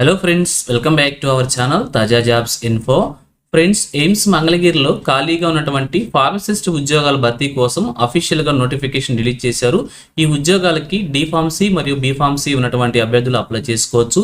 Hello friends, welcome back to our channel తాజా jobs info. Friends, AIIMS మంగళగిరిలో ఖాళీగా ఉన్నటువంటి ఫార్మసిస్ట్ ఉద్యోగాల భర్తీ కోసం అఫీషియల్గా నోటిఫికేషన్ రిలీజ్ చేశారు. ఈ ఉద్యోగాలకి డి ఫార్మసీ మరియు బి ఫార్మసీ ఉన్నటువంటి అభ్యర్థులు అప్లై చేసుకోవచ్చు.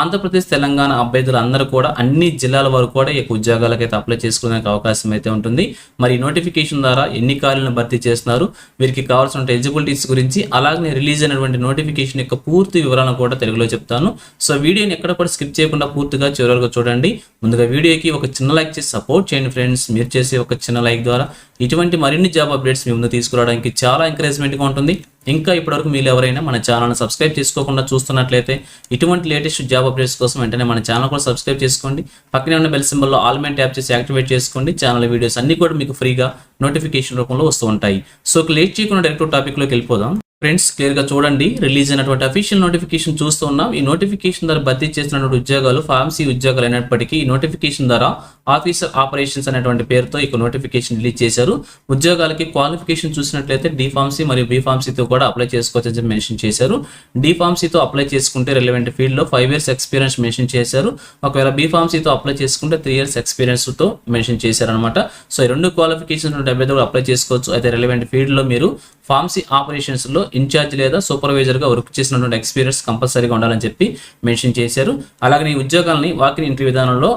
ఆంధ్రప్రదేశ్, తెలంగాణ అభ్యర్థులు అందరూ కూడా అన్ని జిల్లాల వరకు కూడా ఈ ఉద్యోగాలకైతే అప్లై చేసుకోవడానికి అవకాశం అయితే ఉంటుంది. మరి నోటిఫికేషన్ ద్వారా ఎన్ని ఖాళీలను భర్తీ చేస్తున్నారు, వీరికి కావాల్సిన ఎలిజిబిలిటీస్ గురించి, అలాగే రిలీజ్ అయినటువంటి నోటిఫికేషన్ యొక్క పూర్తి వివరాలను కూడా తెలుగులో చెప్తాను. సో వీడియోని ఎక్కడ కూడా స్కిప్ చేయకుండా పూర్తిగా చివరిగా చూడండి. ముందుగా వీడియోకి ఒక చిన్న లైక్ చేసి సపోర్ట్ చేయండి ఫ్రెండ్స్. మీరు చేసే ఒక చిన్న లైక్ ద్వారా ఇటువంటి మరిన్ని జాబ్ అప్డేట్స్ మీ ముందు తీసుకురావడానికి చాలా ఎంకరేజ్మెంట్గా ఉంటుంది. ఇంకా ఇప్పటివరకు మీరు ఎవరైనా మన ఛానల్ని సబ్స్క్రైబ్ చేసుకోకుండా చూస్తున్నట్లయితే ఇటువంటి లేటెస్ట్ జాబ్ అప్డేట్స్ కోసం వెంటనే మన ఛానల్ కూడా సబ్స్క్రైబ్ చేసుకోండి. పక్కనే ఉన్న బెల్ సింబల్లో ఆల్ మెంట్ ట్యాప్ చేసి యాక్టివేట్ చేసుకోండి. ఛానల్ వీడియోస్ అన్ని కూడా మీకు ఫ్రీగా నోటిఫికేషన్ రూపంలో వస్తూ ఉంటాయి. సో లేట్ చేయకుండా డైరెక్ట్ టాపిక్లోకి వెళ్ళిపోదాం. ఫ్రెండ్స్, క్లియర్గా చూడండి, రిలీజ్ అయినటువంటి అఫీషియల్ నోటిఫికేషన్ చూస్తూ ఉన్నాం. ఈ నోటిఫికేషన్ ద్వారా భర్తీ చేసినటువంటి ఉద్యోగాలు ఫార్మసీ ఉద్యోగాలు అయినప్పటికీ ఈ నోటిఫికేషన్ ద్వారా ఆఫీసర్ ఆపరేషన్స్ అనేటువంటి పేరుతో ఈ నోటిఫికేషన్ రిలీజ్ చేశారు. ఉద్యోగాలకి క్వాలిఫికేషన్ చూసినట్లయితే డి ఫార్మసీ మరియు బి ఫార్మసీతో కూడా అప్లై చేసుకోవచ్చు అని మెన్షన్ చేశారు. డి ఫార్మసీతో అప్లై చేసుకుంటే రిలవెంట్ ఫీల్డ్లో 5 years ఎక్స్పీరియన్స్ మెన్షన్ చేశారు. ఒకవేళ బి ఫార్మసీతో అప్లై చేసుకుంటే 3 years ఎక్స్పీరియన్స్తో మెన్షన్ చేశారనమాట. సో ఈ రెండు క్వాలిఫికేషన్ అభ్యర్థులు అప్లై చేసుకోవచ్చు. అయితే రిలవెంట్ ఫీల్డ్లో మీరు ఫార్మసీ ఆపరేషన్స్లో ఇన్ఛార్జ్ లేదా సూపర్వైజర్గా వర్క్ చేసినటువంటి ఎక్స్పీరియన్స్ కంపల్సరీగా ఉండాలని చెప్పి మెన్షన్ చేశారు. అలాగే ఈ ఉద్యోగాలని వాకిన్ ఇంటర్వ్యూ విధానంలో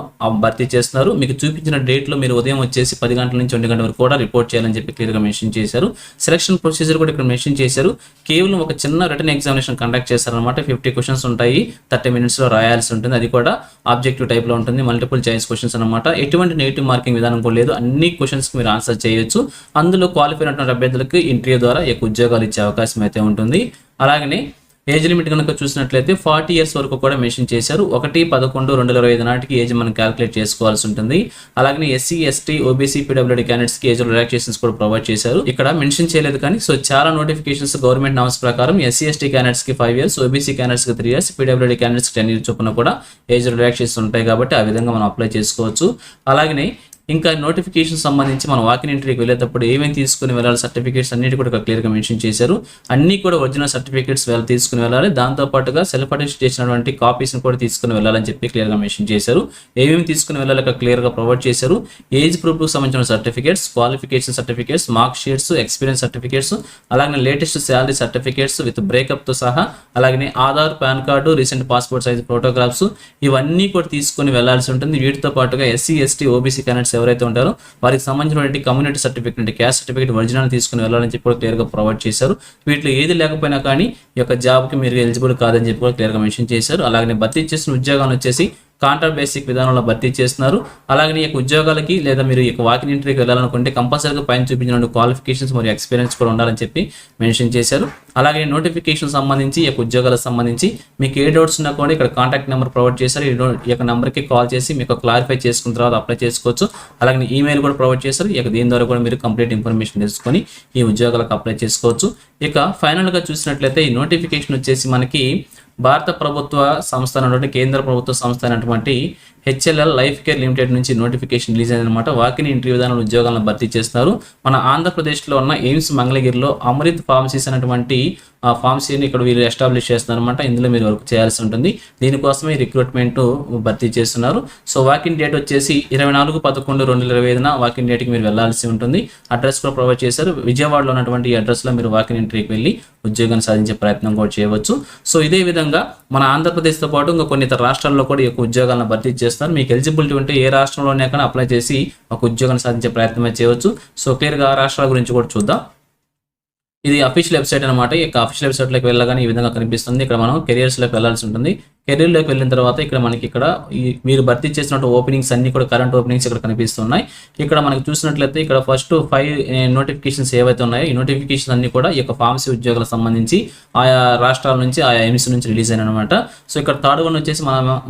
భర్తీ చేస్తున్నారు. మీకు చూపించిన డేట్లో మీరు ఉదయం వచ్చేసి 10 గంటల నుంచి 1 గంట వరకు కూడా రిపోర్ట్ చేయాలని చెప్పి క్లియర్గా మెన్షన్ చేశారు. సెలక్షన్ ప్రొసీజర్ కూడా ఇక్కడ మెన్షన్ చేశారు. కేవలం ఒక చిన్న రిటర్న్ ఎగ్జామినేషన్ కండక్ట్ చేస్తారనమాట. 50 questions ఉంటాయి, 30 minutesలో రాయాల్సి ఉంటుంది. అది కూడా ఆబ్జెక్టివ్ టైప్లో ఉంటుంది, మల్టిపుల్ చాయిస్ క్వశ్చన్స్ అనమాట. ఎటువంటి నెగిటివ్ మార్కింగ్ విధానం కూడా లేదు. అన్ని క్వశ్చన్స్కి మీరు ఆన్సర్ చేయొచ్చు. అందులో క్వాలిఫై అయినటువంటి అభ్యర్థులకు ఇంటర్వ్యూ ద్వారా ఎక్కువ ఉద్యోగాలు ఇచ్చే అవకాశం అయితే ఉంటుంది. అలాగనే ఏజ్ లిమిట్ కనుక చూసినట్లయితే 40 years వరకు కూడా మెన్షన్ చేశారు. 1/11/2025 నాటికి ఏజ్ మనం క్యాలిక్యులేట్ చేసుకోవాల్సి ఉంటుంది. అలాగే ఎస్సీ, ఎస్టీ, ఓబీసీ, పీడబ్ల్యూడీ క్యాండిడేట్స్కి ఏజ్ రిలాక్సేషన్స్ కూడా ప్రొవైడ్ చేశారు. ఇక్కడ మెన్షన్ చేయలేదు కానీ సో చాలా నోటిఫికేషన్స్ గవర్నమెంట్ నామ్స్ ప్రకారం ఎస్సీ, ఎస్టీ క్యాండిడేట్స్కి 5 years, ఓబీసీ క్యాండిడేట్స్కి 3 years, పీడబ్ల్యూడీ క్యాండిడేట్స్కి 10 years చొప్పున కూడా ఏజ్ రిలాక్సేషన్స్ ఉంటాయి కాబట్టి ఆ విధంగా మనం అప్లై చేసుకోవచ్చు. అలాగే ఇంకా నోటిఫికేషన్ సంబంధించి మనం వాకిన్ ఇంటర్వ్యూకి వెళ్ళేటప్పుడు ఏమేమి తీసుకుని వెళ్ళాలి, సర్టిఫికేట్స్ అన్నిటి కూడా క్లియర్గా మెన్షన్ చేశారు. అన్నీ కూడా ఒరిజినల్ సర్టిఫికేట్స్ తీసుకుని వెళ్ళాలి. దాంతోపాటుగా సెల్ఫ్ అటెస్ట్ చేసినటువంటి కాపీస్ని కూడా తీసుకుని వెళ్ళాలని చెప్పి క్లియర్గా మెన్షన్ చేశారు. ఏమేమి తీసుకుని వెళ్ళాలి క్లియర్గా ప్రొవైడ్ చేశారు. ఏజ్ ప్రూఫ్కి సంబంధించిన certificates, qualification certificates, mark sheets, experience certificates, అలాగే లేటెస్ట్ శాలరీ సర్టిఫికేట్స్ విత్ బ్రేకప్తో సహా, అలాగే Aadhaar, pan card, recent passport size photographs ఇవన్నీ కూడా తీసుకుని వెళ్లాల్సి ఉంటుంది. వీటితో పాటుగా ఎస్సీ, ఎస్టీ, ఓబీసీ క్యాండిడేట్స్ ఎవరైతే ఉంటారో వారికి సంబంధించినటువంటి community certificate, caste certificate original తీసుకుని వెళ్ళాలని చెప్పి కూడా క్లియర్గా ప్రొవైడ్ చేశారు. వీటిలో ఏది లేకపోయినా కానీ ఈ యొక్క జాబ్కి మీరు ఎలిజిబుల్ కాదని చెప్పి కూడా క్లియర్గా మెన్షన్ చేశారు. అలాగే భర్తీ చేసిన ఉద్యోగాలు వచ్చేసి కాంట్రాక్ట్ బేసిక్ విధానంలో భర్తీ చేస్తున్నారు. అలాగే ఈ యొక్క ఉద్యోగాలకి లేదా మీరు ఈ వాకిన్ ఇంటర్వ్యూకి వెళ్ళాలనుకుంటే కంపల్సరీగా పైన చూపించిన క్వాలిఫికేషన్స్ మరియు ఎక్స్పీరియన్స్ కూడా ఉండాలని చెప్పి మెన్షన్ చేశారు. అలాగే నోటిఫికేషన్ సంబంధించి ఈ యొక్క ఉద్యోగాలకు సంబంధించి మీకు ఏ డౌట్స్ ఉన్నా కూడా ఇక్కడ కాంటాక్ట్ నెంబర్ ప్రొవైడ్ చేశారు. ఈ యొక్క నెంబర్కి కాల్ చేసి మీకు క్లారిఫై చేసుకున్న తర్వాత అప్లై చేసుకోవచ్చు. అలాగే ఈమెయిల్ కూడా ప్రొవైడ్ చేశారు. ఇక దీని ద్వారా కూడా మీరు కంప్లీట్ ఇన్ఫర్మేషన్ తెలుసుకొని ఈ ఉద్యోగాలకు అప్లై చేసుకోవచ్చు. ఇక ఫైనల్గా చూసినట్లయితే ఈ నోటిఫికేషన్ వచ్చేసి మనకి భారత ప్రభుత్వ సంస్థ అయినటువంటి కేంద్ర ప్రభుత్వ సంస్థ అయినటువంటి హెచ్ఎల్ఎల్ లైఫ్ కేర్ లిమిటెడ్ నుంచి నోటిఫికేషన్ రిలీజ్ అయిందనమాట. వాకిన్ ఇంటర్వ్యూ విధానంలో ఉద్యోగాలను భర్తీ చేస్తున్నారు. మన ఆంధ్రప్రదేశ్లో ఉన్న ఎయిమ్స్ మంగళగిరిలో అమృత్ ఫార్మసీస్ అనేటువంటి ఫార్మసీని ఇక్కడ వీళ్ళు ఎస్టాబ్లిష్ చేస్తున్నారనమాట. ఇందులో మీరు వర్క్ చేయాల్సి ఉంటుంది. దీనికోసమే రిక్రూట్మెంట్ భర్తీ చేస్తున్నారు. సో వాకిన్ డేట్ వచ్చేసి 24/11/2025 వాకిన్ డేట్కి మీరు వెళ్లాల్సి ఉంటుంది. అడ్రస్ కూడా ప్రొవైడ్ చేశారు. విజయవాడలో ఉన్నటువంటి ఈ అడ్రస్లో మీరు వాకిన్ ఇంటర్వ్యూకి వెళ్ళి ఉద్యోగాన్ని సాధించే ప్రయత్నం కూడా చేయవచ్చు. సో ఇదే విధంగా మన ఆంధ్రప్రదేశ్తో పాటు ఇంకా కొన్ని ఇతర రాష్ట్రాల్లో కూడా ఈ యొక్క ఉద్యోగాలను భర్తీ చేస్తారు. మీకు ఎలిజిబిలిటీ ఉంటే ఏ రాష్ట్రంలోనే కానీ అప్లై చేసి ఒక ఉద్యోగాన్ని సాధించే ప్రయత్నమే చేయవచ్చు. సో క్లియర్గా ఆ రాష్ట్రాల గురించి కూడా చూద్దాం. ఇది అఫీషియల్ వెబ్సైట్ అనమాట. ఈ అఫీషియల్ వెబ్సైట్లోకి వెళ్ళగానే ఈ విధంగా కనిపిస్తుంది. ఇక్కడ మనం కెరియర్స్లోకి వెళ్ళాల్సి ఉంటుంది. కెరీర్లోకి వెళ్ళిన తర్వాత ఇక్కడ మనకి మీరు భర్తీ చేసినట్టు ఓపెనింగ్స్ అన్ని కూడా కరెంట్ ఓపెనింగ్స్ ఇక్కడ కనిపిస్తున్నాయి. ఇక్కడ మనకి చూసినట్లయితే ఇక్కడ ఫస్ట్ 5 నోటిఫికేషన్స్ ఏవైతే ఉన్నాయో ఈ నోటిఫికేషన్ అన్ని కూడా ఈ యొక్క ఫార్మసీ ఉద్యోగాలకు సంబంధించి ఆయా రాష్ట్రాల నుంచి ఆయా ఎయిమ్స్ నుంచి రిలీజ్ అయిన అనమాట. సో ఇక్కడ థర్డ్ వన్ వచ్చేసి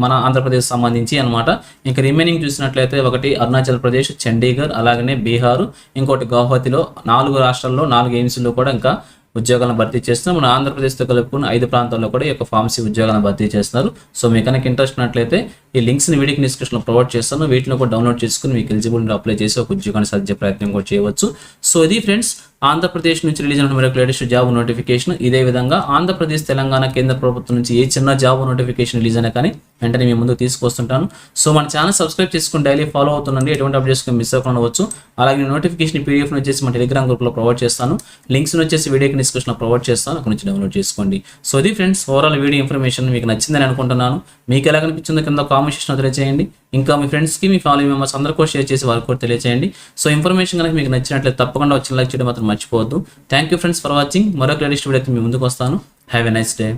మన ఆంధ్రప్రదేశ్ సంబంధించి అనమాట. ఇంకా రిమైనింగ్ చూసినట్లయితే ఒకటి అరుణాచల్ ప్రదేశ్, చండీగఢ్, అలాగనే బీహార్, ఇంకోటి గౌహతిలో 4 రాష్ట్రాల్లో 4 ఎయిమ్స్లో కూడా ఇంకా ఉద్యోగాలను భర్తీ చేస్తున్నారు. మన ఆంధ్రప్రదేశ్తో కలుపుకున్న 5 ప్రాంతాల్లో కూడా ఈ యొక్క ఫార్మసీ ఉద్యోగాలను భర్తీ చేస్తున్నారు. సో మీకు కనుక ఇంట్రెస్ట్ ఉన్నట్లయితే ఈ లింక్స్ని వీడియోకి డిస్క్రిప్షన్లో ప్రొవైడ్ చేస్తాను. వీటిని కూడా డౌన్లోడ్ చేసుకుని మీకు ఎలిజిబుల్ అప్లై చేసి ఒక ఉద్యోగాన్ని సాధించే ప్రయత్నం కూడా చేయవచ్చు. సో ఇది ఫ్రెండ్స్ ఆంధ్రప్రదేశ్ నుంచి రిలీజ్ అయిన మరొక లేటెస్ట్ జాబ్ నోటిఫికేషన్. ఇదే విధంగా ఆంధ్రప్రదేశ్, తెలంగాణ కేంద్ర ప్రభుత్వం నుంచి ఏ చిన్న జాబ్ నోటిఫికేషన్ రిలీజ్ అయినా కానీ వెంటనే మీ ముందుకు తీసుకొస్తుంటాను. సో మన ఛానల్ సబ్స్క్రైబ్ చేసుకుని డైలీ ఫాలో అవుతుండండి. ఎటువంటి అప్డేట్స్ మిస్ అవ్వకుండా ఉండవచ్చు. అలాగే నోటిఫికేషన్ పీడిఎఫ్ వచ్చేసి మన టెలిగ్రామ్ గ్రూప్లో ప్రొవైడ్ చేస్తాను. లింక్స్ వచ్చేసి వీడియోకి డిస్క్రిప్షన్లో ప్రొవైడ్ చేస్తాను. అక్కడ నుంచి డౌన్లోడ్ చేసుకోండి. సో ఇది ఫ్రెండ్స్ ఓవరాల్ వీడియో ఇన్ఫర్మేషన్ మీకు నచ్చిందని అనుకుంటున్నాను. మీకు ఎలా కనిపించిందో కింద కామెంట్ సెక్షన్లో తెలియజేయండి. ఇంకా మీ ఫ్రెండ్స్కి, మీ ఫ్యామిలీ మెంబర్స్ అందరికీ షేర్ చేసి వారికి కూడా తెలియజేయండి. సో ఇన్ఫర్మేషన్ కనుక మీకు నచ్చినట్లయితే తప్పకుండా వచ్చిన లైక్ చేయడం మాత్రం మర్చిపోవద్దు. Thank you friends for watching. మరొక లేటెస్ట్ వీడియోకి మీ ముందుకు వస్తాను. Have a nice day.